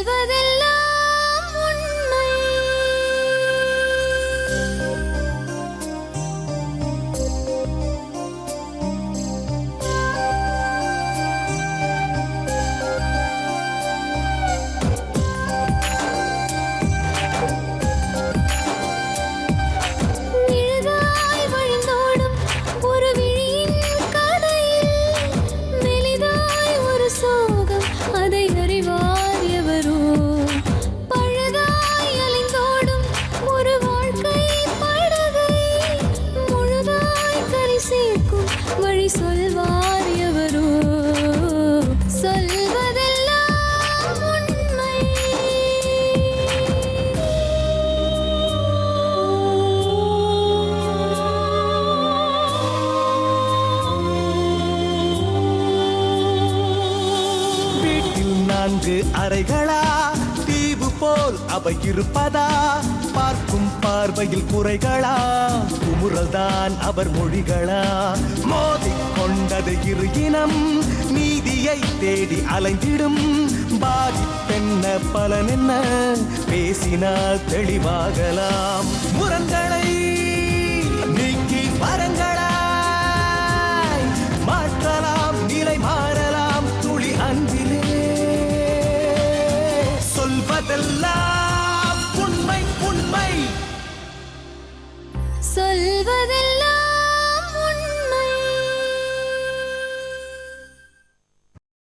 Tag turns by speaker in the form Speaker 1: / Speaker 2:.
Speaker 1: சொல்வதெல்லாம் உண்மை. நிழலாய் வழிந்தோடும் ஒரு விழியின் கதையில் மெலிதாய் ஒரு சோகம், அதை அறிவார் எவரோ. பழுதாய் அலைந்தோடும் ஒரு வாழ்க்கை படகை முழுதாய் கரை சேர்க்கும் வழி சொல்வார் எவரோ. சொல்வதெல்லாம் உண்மை.
Speaker 2: வீட்டில் 4 அறைகளா, தீவு போல் அவை இருப்பதா? பார்க்கும் பார்வையில் குறைகளா, குமுறல்தான் அவர் மொழிகளா? மோதிக் கொண்டது இரு இனம், நீதியை தேடி அலைந்திடும். பாதிப்பென்ன பலன் என்ன, பேசினால் தெளிவாகலாம். முரண்களை நீக்கி வரங்களாய் மாற்றலாம், நிலை மாறலாம் துளி அன்பிலே. சொல்வதெல்லாம் உண்மை உண்மை.
Speaker 1: சொல்வதெல்லாம்